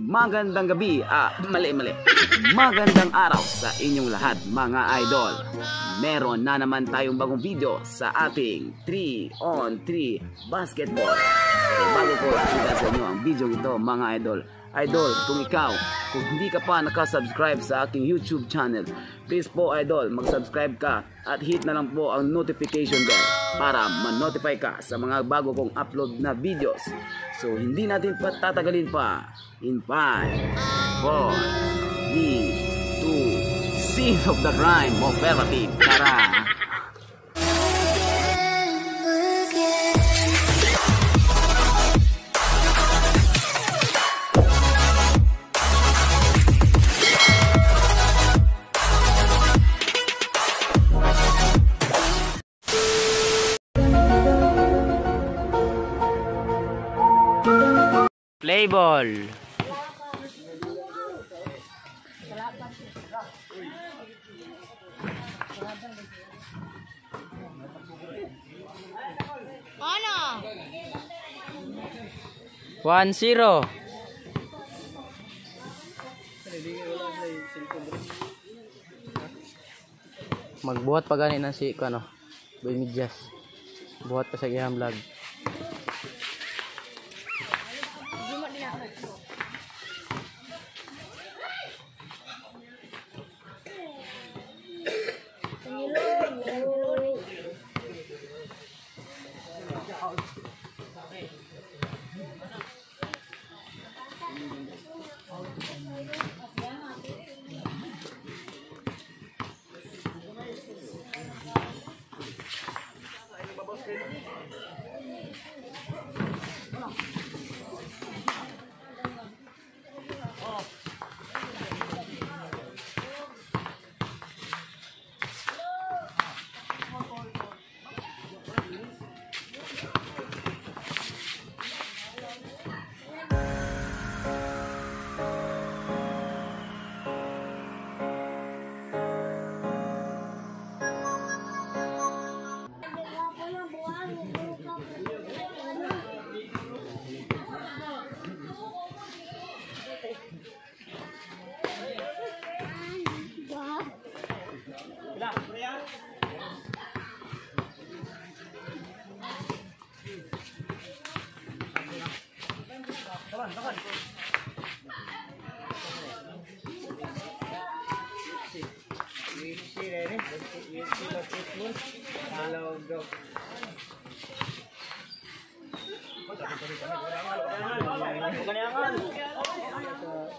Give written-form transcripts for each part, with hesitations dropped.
Magandang gabi, magandang araw sa inyong lahat mga idol. Meron na naman tayong bagong video sa ating 3-on-3 basketball. So, bago ko ipakita sa inyo ang video ito mga idol, kung hindi ka pa nakasubscribe sa aking YouTube channel, please po idol, mag-subscribe ka at hit na lang po ang notification bell para ma-notify ka sa mga bago kong upload na videos. So hindi natin patatagalin pa. In 5, 4, 3, 2, Scene of the Crime Operative. Tara! Play ball. Ano? 1-0. Magbuhat pa gani ng si Boy Midyas. Buhat pa sa iyang vlog.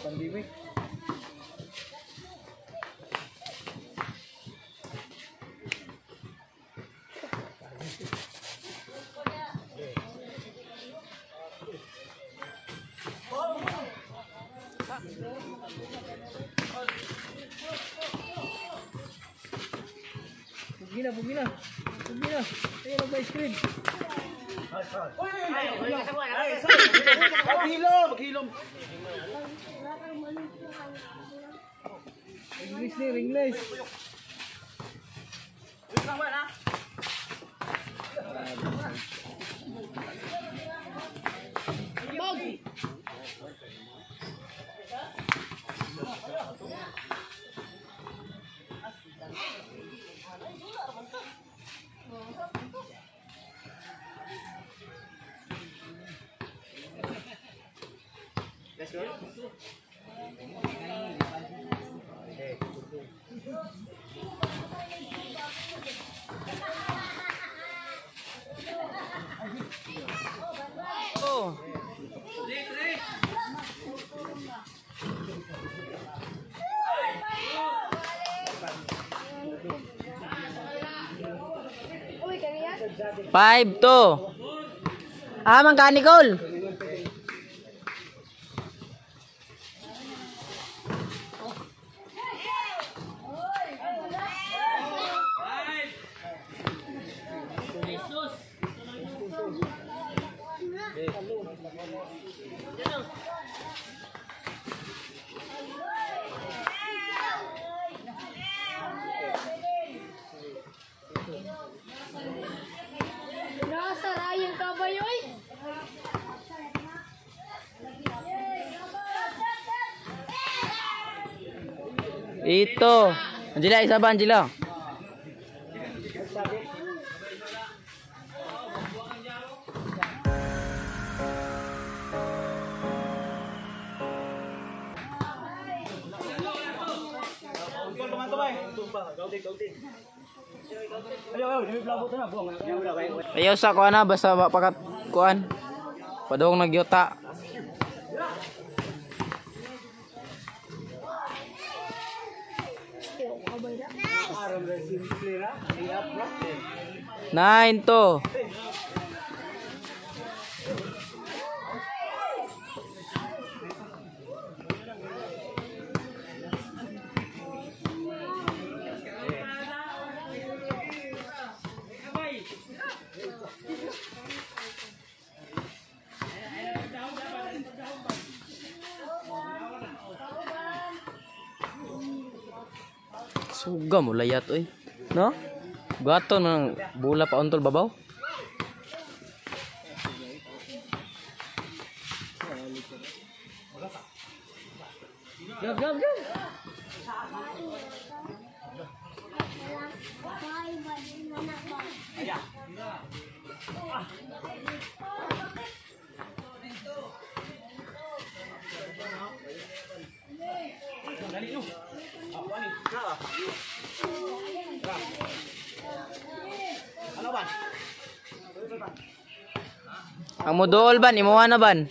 Pandemic. Bugina. Ayan ang ice cream. Maghilom. English. Let's go. Oh. 5-2. Mangkanikol. Ito. Angela, isa ba Angela? Ayaw sa kuan na basta pakat kuan. Padong nagyuta. Nine to. Suga mo layat oy. No? Gato ng bula pa untol babaw. Gab, gab, gab. Ang mo dool ban, imuha na ban.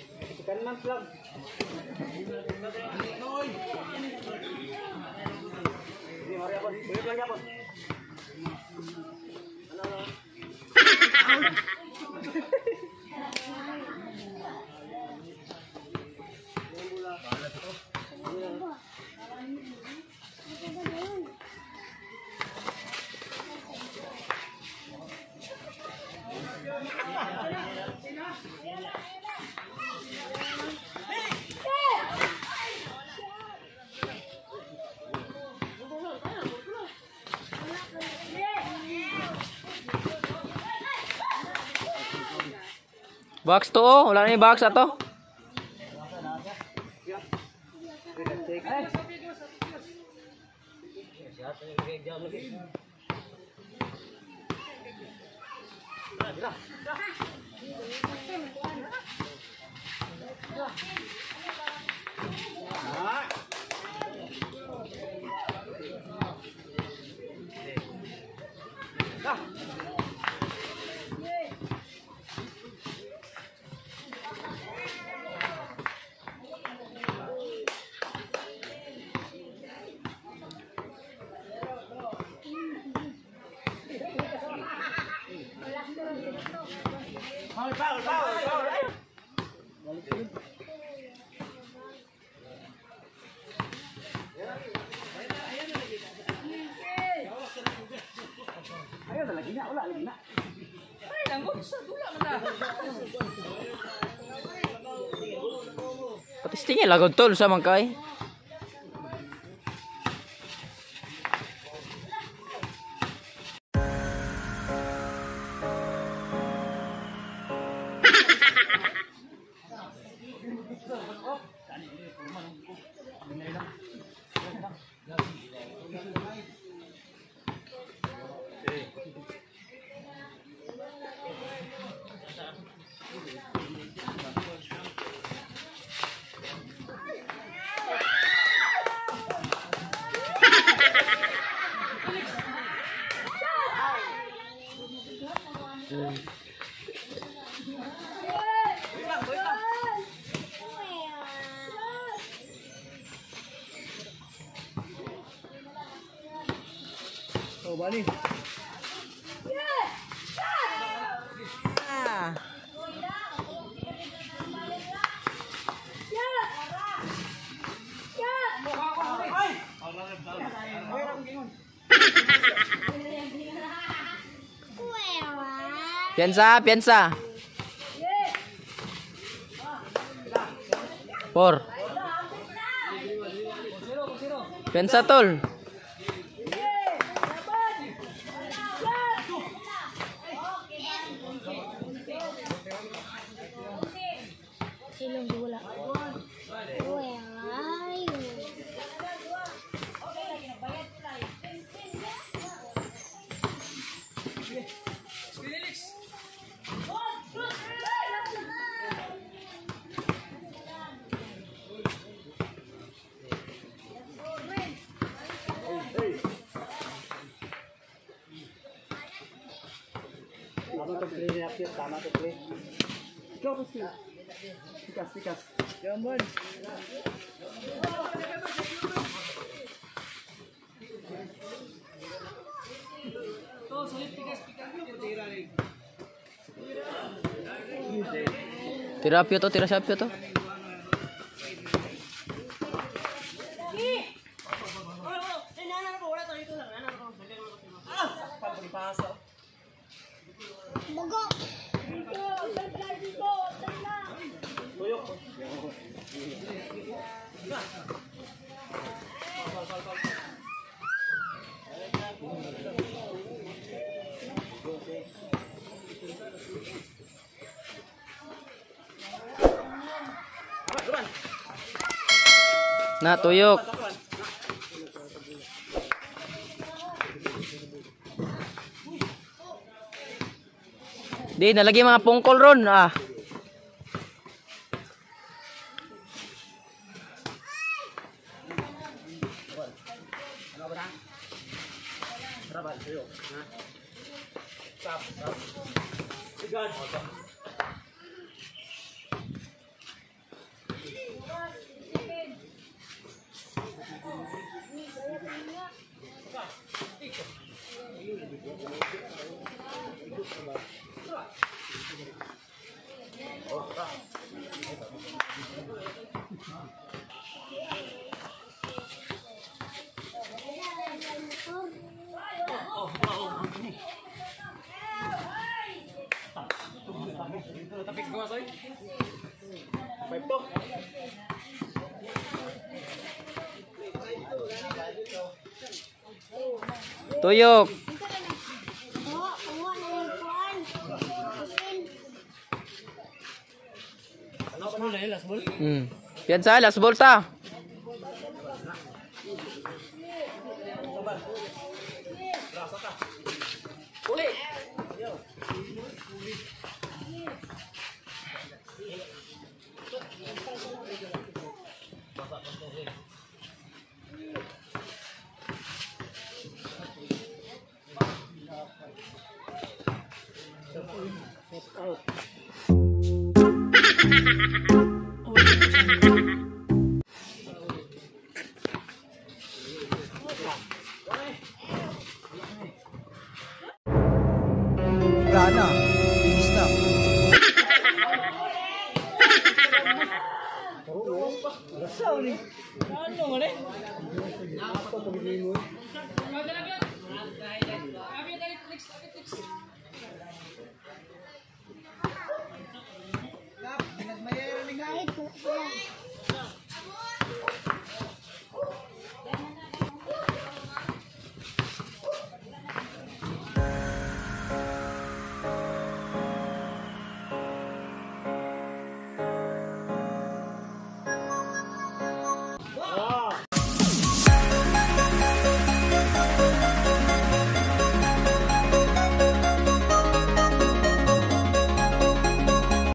Box to oh, wala na yung box ato. Patistingin lagod tol sa mangkay. Oh, balik. Piensa, piensa. Por. Piensa tol. Silong wala. Play na apit, tama to play. Ikaw po sila. Tikas. Yaman. Tira sapyo to. Na tuyok. Di nalagay mga pungkol ron ah. Tuyok. Piansa las volta. Rana. Inis na. Ano mo rin?